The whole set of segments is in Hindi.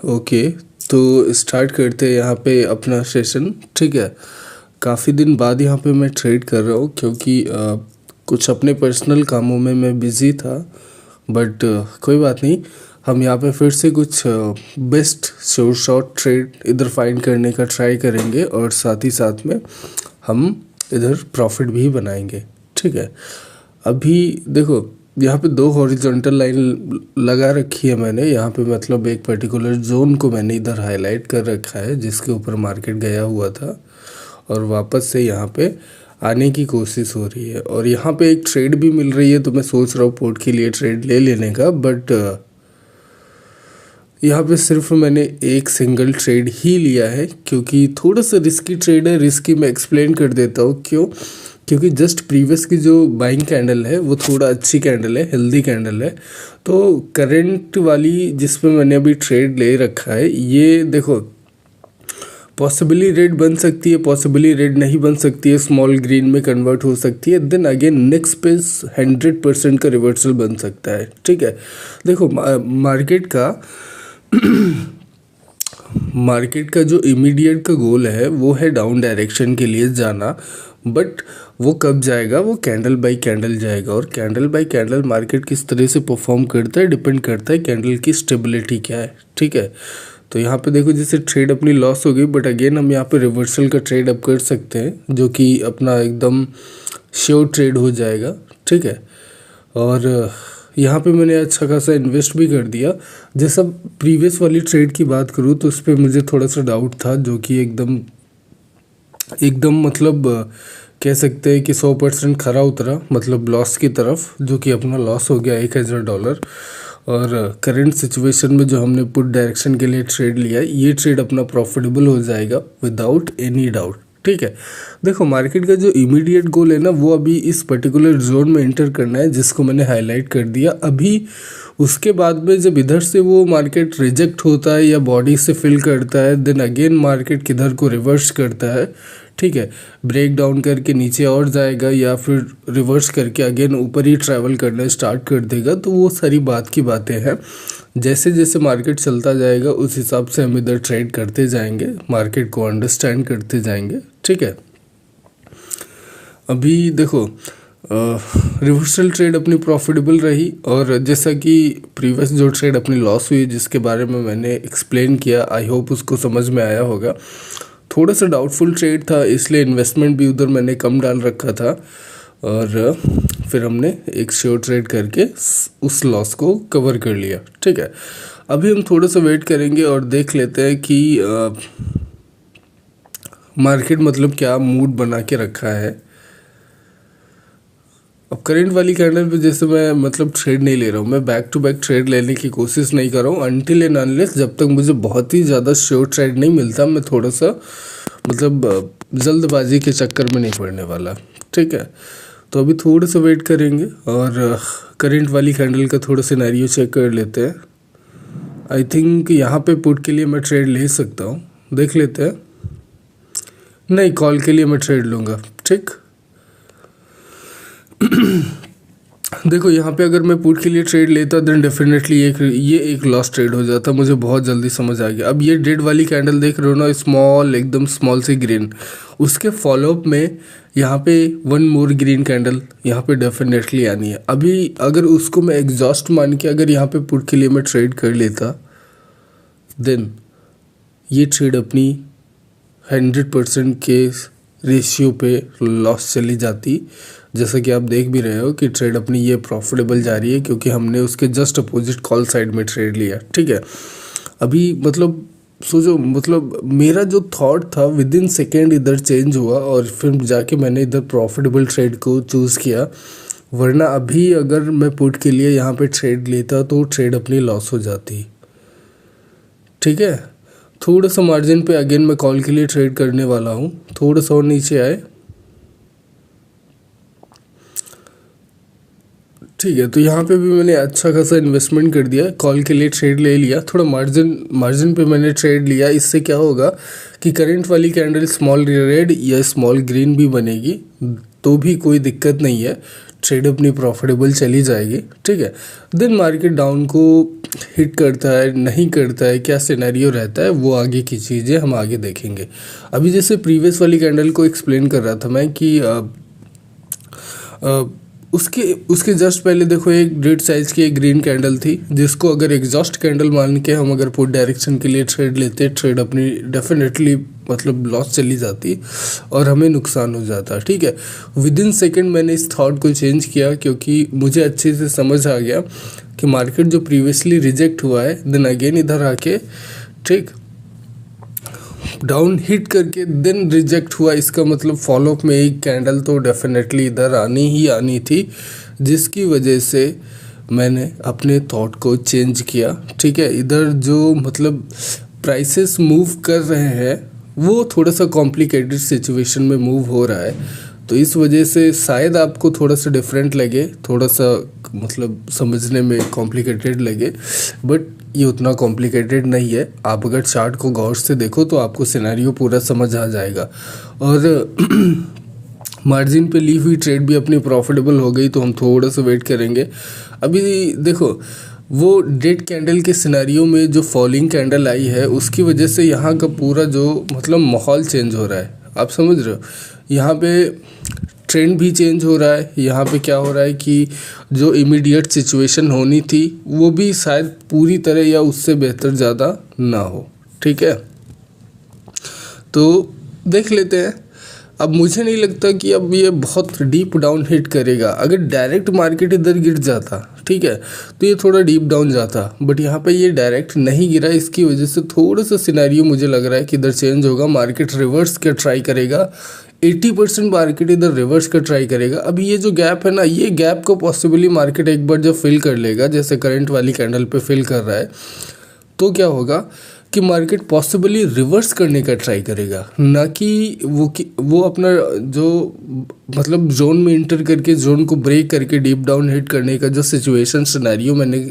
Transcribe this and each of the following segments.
ओके, तो स्टार्ट करते हैं यहाँ पे अपना सेशन। ठीक है, काफ़ी दिन बाद यहाँ पे मैं ट्रेड कर रहा हूँ क्योंकि कुछ अपने पर्सनल कामों में मैं बिज़ी था। बट कोई बात नहीं, हम यहाँ पे फिर से कुछ बेस्ट शॉर्ट ट्रेड इधर फाइंड करने का ट्राई करेंगे और साथ ही साथ में हम इधर प्रॉफिट भी बनाएंगे। ठीक है, अभी देखो यहाँ पे दो हॉरिजॉन्टल लाइन लगा रखी है मैंने यहाँ पे, मतलब एक पर्टिकुलर जोन को मैंने इधर हाईलाइट कर रखा है जिसके ऊपर मार्केट गया हुआ था और वापस से यहाँ पे आने की कोशिश हो रही है और यहाँ पे एक ट्रेड भी मिल रही है। तो मैं सोच रहा हूँ पोर्ट के लिए ट्रेड ले लेने का, बट यहाँ पे सिर्फ मैंने एक सिंगल ट्रेड ही लिया है क्योंकि थोड़ा सा रिस्की ट्रेड है। रिस्की मैं एक्सप्लेन कर देता हूँ क्यों, क्योंकि जस्ट प्रीवियस की जो बाइंग कैंडल है वो थोड़ा अच्छी कैंडल है, हेल्दी कैंडल है। तो करंट वाली जिस पे मैंने अभी ट्रेड ले रखा है, ये देखो पॉसिबली रेड बन सकती है, पॉसिबली रेड नहीं बन सकती है, स्मॉल ग्रीन में कन्वर्ट हो सकती है, देन अगेन नेक्स्ट पे 100% का रिवर्सल बन सकता है। ठीक है, देखो मार्केट का जो इमीडिएट का गोल है वो है डाउन डायरेक्शन के लिए जाना, बट वो कब जाएगा, वो कैंडल बाय कैंडल जाएगा और कैंडल बाय कैंडल मार्केट किस तरह से परफॉर्म करता है डिपेंड करता है कैंडल की स्टेबिलिटी क्या है। ठीक है, तो यहाँ पे देखो जैसे ट्रेड अपनी लॉस हो गई, बट अगेन हम यहाँ पे रिवर्सल का ट्रेड अप कर सकते हैं जो कि अपना एकदम श्योर ट्रेड हो जाएगा। ठीक है, और यहाँ पे मैंने अच्छा खासा इन्वेस्ट भी कर दिया। जैसा प्रीवियस वाली ट्रेड की बात करूँ तो उस पर मुझे थोड़ा सा डाउट था, जो कि एकदम मतलब कह सकते हैं कि 100% खरा उतरा, मतलब लॉस की तरफ, जो कि अपना लॉस हो गया $1000। और करंट सिचुएशन में जो हमने पुट डायरेक्शन के लिए ट्रेड लिया है, ये ट्रेड अपना प्रॉफिटेबल हो जाएगा विदाउट एनी डाउट। ठीक है, देखो मार्केट का जो इमीडिएट गोल है ना, वो अभी इस पर्टिकुलर जोन में एंटर करना है जिसको मैंने हाईलाइट कर दिया अभी। उसके बाद में जब इधर से वो मार्केट रिजेक्ट होता है या बॉडी से फिल करता है, देन अगेन मार्केट किधर को रिवर्स करता है। ठीक है, ब्रेक डाउन करके नीचे और जाएगा या फिर रिवर्स करके अगेन ऊपर ही ट्रैवल करना स्टार्ट कर देगा। तो वो सारी बात की बातें हैं, जैसे जैसे मार्केट चलता जाएगा उस हिसाब से हम इधर ट्रेड करते जाएंगे, मार्केट को अंडरस्टैंड करते जाएंगे। ठीक है, अभी देखो रिवर्सल ट्रेड अपनी प्रॉफिटेबल रही और जैसा कि प्रीवियस जो ट्रेड अपनी लॉस हुई जिसके बारे में मैंने एक्सप्लेन किया, आई होप उसको समझ में आया होगा। थोड़ा सा डाउटफुल ट्रेड था, इसलिए इन्वेस्टमेंट भी उधर मैंने कम डाल रखा था और फिर हमने एक श्योर ट्रेड करके उस लॉस को कवर कर लिया। ठीक है, अभी हम थोड़ा सा वेट करेंगे और देख लेते हैं कि मार्केट मतलब क्या मूड बना के रखा है। अब करंट वाली कैंडल पे जैसे मैं मतलब ट्रेड नहीं ले रहा हूँ, मैं बैक टू बैक ट्रेड लेने की कोशिश नहीं कर रहा हूँ अनटिल एंड अनलेस जब तक मुझे बहुत ही ज़्यादा श्योर ट्रेड नहीं मिलता। मैं थोड़ा सा मतलब जल्दबाजी के चक्कर में नहीं पड़ने वाला। ठीक है, तो अभी थोड़ा सा वेट करेंगे और करंट वाली कैंडल का थोड़ा सिनेरियो चेक कर लेते हैं। आई थिंक यहाँ पे पुट के लिए मैं ट्रेड ले सकता हूँ, देख लेते हैं। नहीं, कॉल के लिए मैं ट्रेड लूँगा। ठीक, देखो यहाँ पे अगर मैं पुट के लिए ट्रेड लेता देन डेफिनेटली ये एक लॉस ट्रेड हो जाता, मुझे बहुत जल्दी समझ आ गया। अब ये डेड वाली कैंडल देख रहे हो ना, स्मॉल एकदम स्मॉल सी ग्रीन, उसके फॉलोअप में यहाँ पे वन मोर ग्रीन कैंडल यहाँ पे डेफिनेटली आनी है। अभी अगर उसको मैं एग्जॉस्ट मान के अगर यहाँ पे पुट के लिए मैं ट्रेड कर लेता देन ये ट्रेड अपनी 100% के रेशियो पे लॉस चली जाती। जैसा कि आप देख भी रहे हो कि ट्रेड अपनी ये प्रॉफिटेबल जा रही है क्योंकि हमने उसके जस्ट अपोजिट कॉल साइड में ट्रेड लिया। ठीक है, अभी मतलब सोचो, मतलब मेरा जो थॉट था विद इन सेकेंड इधर चेंज हुआ और फिर जाके मैंने इधर प्रॉफिटेबल ट्रेड को चूज़ किया। वरना अभी अगर मैं पुट के लिए यहाँ पे ट्रेड लेता तो ट्रेड अपनी लॉस हो जाती। ठीक है, थोड़ा सा मार्जिन पे अगेन मैं कॉल के लिए ट्रेड करने वाला हूँ, थोड़ा सा और नीचे आए। ठीक है, तो यहाँ पे भी मैंने अच्छा खासा इन्वेस्टमेंट कर दिया, कॉल के लिए ट्रेड ले लिया, थोड़ा मार्जिन पे मैंने ट्रेड लिया। इससे क्या होगा कि करंट वाली कैंडल स्मॉल रेड या स्मॉल ग्रीन भी बनेगी तो भी कोई दिक्कत नहीं है। ट्रेड अपनी प्रॉफिटेबल चली जाएगी, ठीक है। देन मार्केट डाउन को हिट करता है नहीं करता है, क्या सिनेरियो रहता है, वो आगे की चीज़ें हम आगे देखेंगे। अभी जैसे प्रीवियस वाली कैंडल को एक्सप्लेन कर रहा था मैं कि उसके जस्ट पहले देखो एक ग्रेट साइज़ की एक ग्रीन कैंडल थी, जिसको अगर एग्जॉस्ट कैंडल मान के हम अगर पुट डायरेक्शन के लिए ट्रेड लेते, ट्रेड अपनी डेफिनेटली मतलब लॉस चली जाती और हमें नुकसान हो जाता, ठीक है। विद इन सेकेंड मैंने इस थॉट को चेंज किया, क्योंकि मुझे अच्छे से समझ आ गया कि मार्केट जो प्रीवियसली रिजेक्ट हुआ है, देन अगेन इधर आके ठीक डाउन हिट करके देन रिजेक्ट हुआ, इसका मतलब फॉलोअप में एक कैंडल तो डेफिनेटली इधर आनी ही आनी थी, जिसकी वजह से मैंने अपने थॉट को चेंज किया, ठीक है। इधर जो मतलब प्राइसेस मूव कर रहे हैं वो थोड़ा सा कॉम्प्लिकेटेड सिचुएशन में मूव हो रहा है, तो इस वजह से शायद आपको थोड़ा सा डिफरेंट लगे, थोड़ा सा मतलब समझने में कॉम्प्लिकेटेड लगे, बट ये उतना कॉम्प्लिकेटेड नहीं है। आप अगर चार्ट को गौर से देखो तो आपको सिनेरियो पूरा समझ आ जाएगा। और मार्जिन पे ली हुई ट्रेड भी अपनी प्रॉफिटेबल हो गई, तो हम थोड़ा सा वेट करेंगे। अभी देखो वो डेड कैंडल के सिनेरियो में जो फॉलिंग कैंडल आई है, उसकी वजह से यहाँ का पूरा जो मतलब माहौल चेंज हो रहा है, आप समझ रहे हो। यहाँ पे ट्रेंड भी चेंज हो रहा है, यहाँ पे क्या हो रहा है कि जो इमीडिएट सिचुएशन होनी थी वो भी शायद पूरी तरह या उससे बेहतर ज़्यादा ना हो, ठीक है। तो देख लेते हैं। अब मुझे नहीं लगता कि अब ये बहुत डीप डाउन हिट करेगा। अगर डायरेक्ट मार्केट इधर गिर जाता, ठीक है, तो ये थोड़ा डीप डाउन जाता, बट यहाँ पे ये डायरेक्ट नहीं गिरा, इसकी वजह से थोड़ा सा सिनेरियो मुझे लग रहा है कि इधर चेंज होगा, मार्केट रिवर्स का ट्राई करेगा। 80% मार्केट इधर रिवर्स का ट्राई करेगा। अभी ये जो गैप है ना, ये गैप को पॉसिबली मार्केट एक बार जब फिल कर लेगा, जैसे करंट वाली कैंडल पे फिल कर रहा है, तो क्या होगा कि मार्केट पॉसिबली रिवर्स करने का ट्राई करेगा, ना कि वो अपना जो मतलब जोन में इंटर करके जोन को ब्रेक करके डीप डाउन हिट करने का जो सिचुएशन सिनेरियो मैंने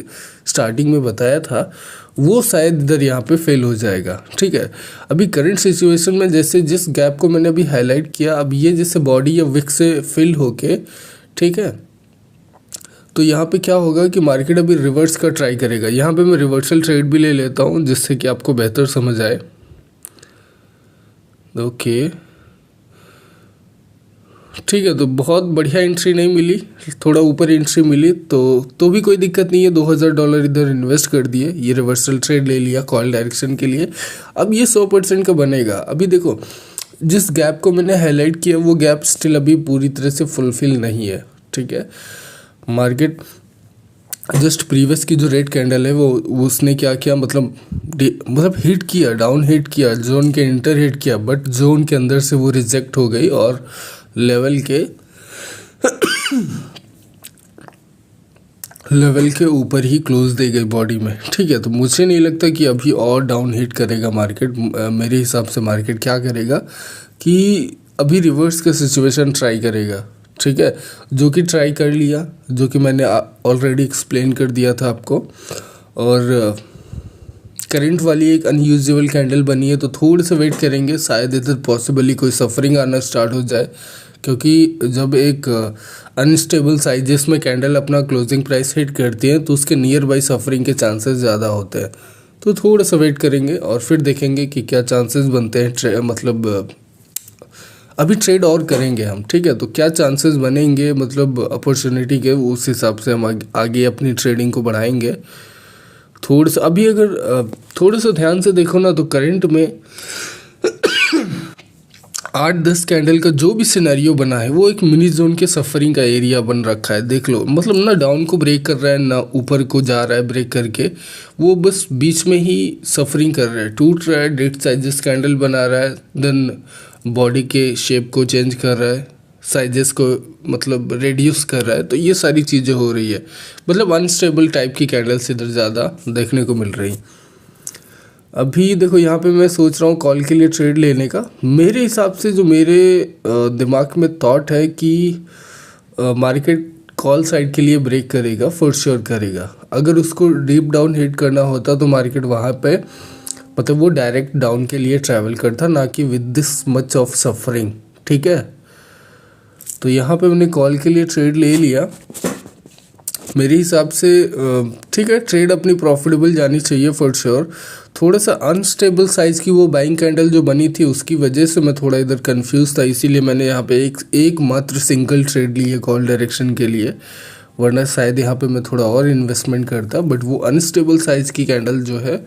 स्टार्टिंग में बताया था, वो शायद इधर यहाँ पे फेल हो जाएगा, ठीक है। अभी करंट सिचुएशन में जैसे जिस गैप को मैंने अभी हाईलाइट किया, अब ये जैसे बॉडी या विक से फिल होके, ठीक है, तो यहाँ पे क्या होगा कि मार्केट अभी रिवर्स का ट्राई करेगा। यहाँ पे मैं रिवर्सल ट्रेड भी ले लेता हूँ, जिससे कि आपको बेहतर समझ आए। ओके, ठीक है, तो बहुत बढ़िया एंट्री नहीं मिली, थोड़ा ऊपर एंट्री मिली, तो भी कोई दिक्कत नहीं है। $2000 इधर इन्वेस्ट कर दिए, ये रिवर्सल ट्रेड ले लिया कॉल डायरेक्शन के लिए। अब ये 100% का बनेगा। अभी देखो जिस गैप को मैंने हाईलाइट किया, वो गैप स्टिल अभी पूरी तरह से फुलफिल नहीं है, ठीक है। मार्केट जस्ट प्रीवियस की जो रेड कैंडल है वो उसने क्या किया, मतलब हिट किया, डाउन हिट किया, जोन के इंटर हिट किया, बट जोन के अंदर से वो रिजेक्ट हो गई और लेवल के ऊपर ही क्लोज दे गई बॉडी में, ठीक है। तो मुझे नहीं लगता कि अभी और डाउन हिट करेगा मार्केट। मेरे हिसाब से मार्केट क्या करेगा कि अभी रिवर्स का सिचुएशन ट्राई करेगा, ठीक है, जो कि ट्राई कर लिया, जो कि मैंने ऑलरेडी एक्सप्लेन कर दिया था आपको। और करंट वाली एक अनयूजुअल कैंडल बनी है, तो थोड़े से वेट करेंगे, शायद इधर पॉसिबली कोई सफरिंग आना स्टार्ट हो जाए, क्योंकि जब एक अनस्टेबल साइजेस में कैंडल अपना क्लोजिंग प्राइस हिट करती है, तो उसके नियर बाई सफरिंग के चांसेस ज़्यादा होते हैं। तो थोड़ा सा वेट करेंगे और फिर देखेंगे कि क्या चांसेस बनते हैं, मतलब अभी ट्रेड और करेंगे हम, ठीक है। तो क्या चांसेस बनेंगे मतलब अपॉर्चुनिटी के, उस हिसाब से हम आगे अपनी ट्रेडिंग को बढ़ाएंगे। थोड़ा सा अभी अगर थोड़ा सा ध्यान से देखो ना, तो करंट में 8-10 कैंडल का जो भी सिनेरियो बना है, वो एक मिनी जोन के सफरिंग का एरिया बन रखा है, देख लो। मतलब ना डाउन को ब्रेक कर रहा है, ना ऊपर को जा रहा है ब्रेक करके, वो बस बीच में ही सफरिंग कर रहा है, टूट रहा है, डेड साइजेस कैंडल बना रहा है, देन बॉडी के शेप को चेंज कर रहा है, साइजेस को मतलब रेड्यूस कर रहा है। तो ये सारी चीज़ें हो रही है, मतलब अनस्टेबल टाइप की कैंडल्स इधर ज़्यादा देखने को मिल रही। अभी देखो यहाँ पे मैं सोच रहा हूँ कॉल के लिए ट्रेड लेने का। मेरे हिसाब से जो मेरे दिमाग में थॉट है कि मार्केट कॉल साइड के लिए ब्रेक करेगा, फॉर श्योर करेगा। अगर उसको डीप डाउन हिट करना होता तो मार्केट वहाँ पे मतलब वो डायरेक्ट डाउन के लिए ट्रैवल करता, ना कि with this much of suffering, ठीक है। तो यहाँ पे मैंने कॉल के लिए ट्रेड ले लिया। मेरे हिसाब से ठीक है, ट्रेड अपनी प्रॉफिटेबल जानी चाहिए फॉर श्योर। थोड़ा सा अनस्टेबल साइज़ की वो बाइंग कैंडल जो बनी थी उसकी वजह से मैं थोड़ा इधर कंफ्यूज था, इसीलिए मैंने यहाँ पे एक मात्र सिंगल ट्रेड ली है कॉल डायरेक्शन के लिए, वरना शायद यहाँ पे मैं थोड़ा और इन्वेस्टमेंट करता। बट वो अनस्टेबल साइज़ की कैंडल जो है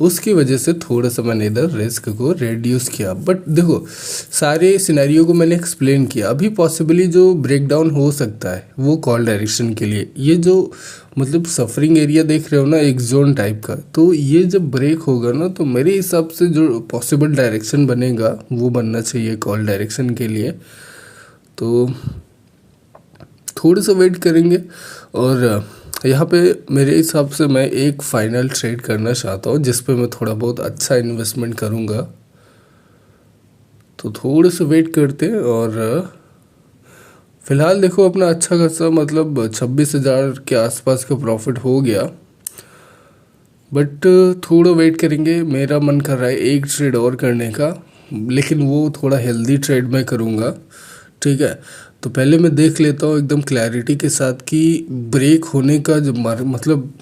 उसकी वजह से थोड़ा सा मैंने इधर रिस्क को रिड्यूस किया। बट देखो, सारे सिनेरियो को मैंने एक्सप्लेन किया। अभी पॉसिबली जो ब्रेकडाउन हो सकता है वो कॉल डायरेक्शन के लिए, ये जो मतलब सफरिंग एरिया देख रहे हो ना, एक जोन टाइप का, तो ये जब ब्रेक होगा ना तो मेरे हिसाब से जो पॉसिबल डायरेक्शन बनेगा वो बनना चाहिए कॉल डायरेक्शन के लिए। तो थोड़ा सा वेट करेंगे। और यहाँ पे मेरे हिसाब से मैं एक फाइनल ट्रेड करना चाहता हूँ जिस पे मैं थोड़ा बहुत अच्छा इन्वेस्टमेंट करूँगा। तो थोड़े से वेट करते हैं। और फ़िलहाल देखो अपना अच्छा खासा मतलब 26,000 के आसपास का प्रॉफिट हो गया। बट थोड़ा वेट करेंगे। मेरा मन कर रहा है एक ट्रेड और करने का, लेकिन वो थोड़ा हेल्दी ट्रेड मैं करूँगा। ठीक है, तो पहले मैं देख लेता हूँ एकदम क्लैरिटी के साथ कि ब्रेक होने का जो मतलब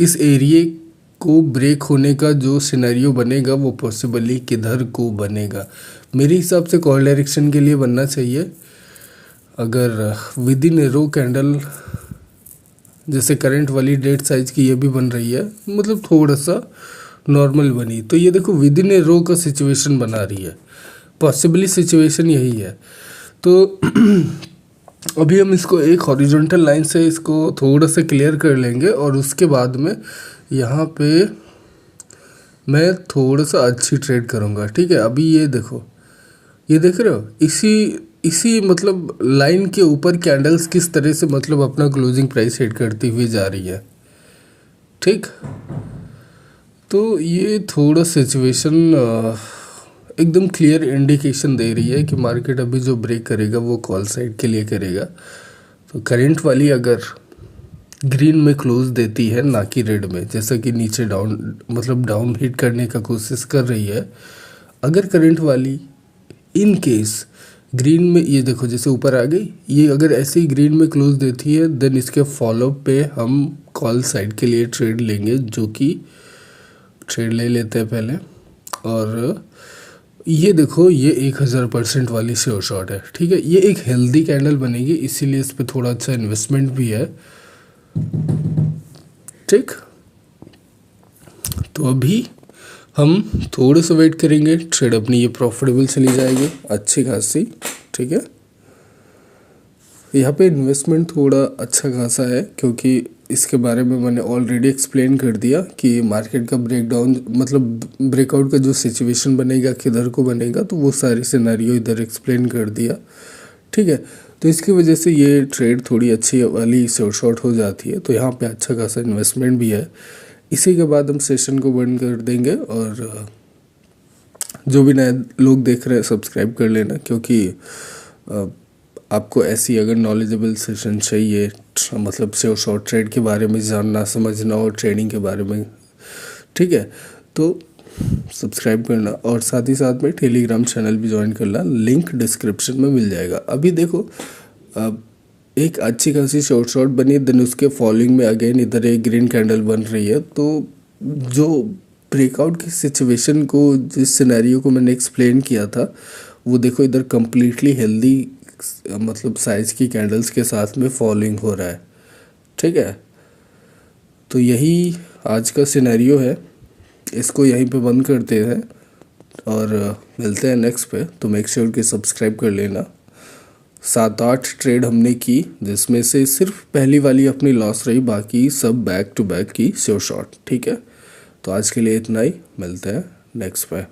इस एरिए को ब्रेक होने का जो सिनेरियो बनेगा वो पॉसिबली किधर को बनेगा। मेरे हिसाब से कॉल डायरेक्शन के लिए बनना चाहिए। अगर with in a row candle जैसे करंट वाली डेट साइज की ये भी बन रही है, मतलब थोड़ा सा नॉर्मल बनी, तो ये देखो विद इन ए रो का सिचुएशन बना रही है। पॉसिबली सिचुएशन यही है। तो अभी हम इसको एक हॉरिजॉन्टल लाइन से इसको थोड़ा सा क्लियर कर लेंगे और उसके बाद में यहाँ पे मैं थोड़ा सा अच्छी ट्रेड करूँगा। ठीक है, अभी ये देखो, ये देख रहे हो, इसी मतलब लाइन के ऊपर कैंडल्स किस तरह से मतलब अपना क्लोजिंग प्राइस हिट करती हुई जा रही है। ठीक, तो ये थोड़ा सिचुएशन एकदम क्लियर इंडिकेशन दे रही है कि मार्केट अभी जो ब्रेक करेगा वो कॉल साइड के लिए करेगा। तो करंट वाली अगर ग्रीन में क्लोज देती है ना कि रेड में, जैसा कि नीचे डाउन मतलब डाउन हिट करने का कोशिश कर रही है, अगर करंट वाली इन केस ग्रीन में, ये देखो जैसे ऊपर आ गई, ये अगर ऐसे ही ग्रीन में क्लोज देती है देन इसके फॉलोअप पे हम कॉल साइड के लिए ट्रेड लेंगे, जो कि ट्रेड ले लेते हैं पहले। और ये देखो, ये 1000% वाली श्योर शॉट है। ठीक है, ये एक हेल्दी कैंडल बनेगी, इसीलिए इस पर थोड़ा अच्छा इन्वेस्टमेंट भी है। ठीक, तो अभी हम थोड़े से वेट करेंगे, ट्रेड अपनी ये प्रॉफिटेबल चली जाएगी अच्छी खासी। ठीक है, यहाँ पे इन्वेस्टमेंट थोड़ा अच्छा खासा है क्योंकि इसके बारे में मैंने ऑलरेडी एक्सप्लेन कर दिया कि मार्केट का ब्रेकडाउन मतलब ब्रेकआउट का जो सिचुएशन बनेगा किधर को बनेगा, तो वो सारी सिनेरियो इधर एक्सप्लेन कर दिया। ठीक है, तो इसकी वजह से ये ट्रेड थोड़ी अच्छी वाली शॉर्ट हो जाती है। तो यहाँ पे अच्छा खासा इन्वेस्टमेंट भी है। इसी के बाद हम सेशन को बंद कर देंगे और जो भी नए लोग देख रहे हैं सब्सक्राइब कर लेना, क्योंकि आपको ऐसी अगर नॉलेजेबल सेशन चाहिए मतलब शॉर्ट ट्रेड के बारे में जानना समझना और ट्रेडिंग के बारे में, ठीक है, तो सब्सक्राइब करना और साथ ही साथ में टेलीग्राम चैनल भी ज्वाइन करना, लिंक डिस्क्रिप्शन में मिल जाएगा। अभी देखो एक अच्छी खासी शॉर्ट बनी, देन उसके फॉलोइंग में अगेन इधर एक ग्रीन कैंडल बन रही है। तो जो ब्रेकआउट की सिचुएशन को, जिस सिनेरियो को मैंने एक्सप्लेन किया था, वो देखो इधर कम्प्लीटली हेल्दी मतलब साइज़ की कैंडल्स के साथ में फॉलोइंग हो रहा है। ठीक है, तो यही आज का सिनेरियो है, इसको यहीं पे बंद करते हैं और मिलते हैं नेक्स्ट पे। तो मेक श्योर कि सब्सक्राइब कर लेना। 7-8 ट्रेड हमने की, जिसमें से सिर्फ पहली वाली अपनी लॉस रही, बाकी सब बैक टू बैक की श्योर शॉट। ठीक है, तो आज के लिए इतना ही, मिलते हैं नेक्स्ट पे।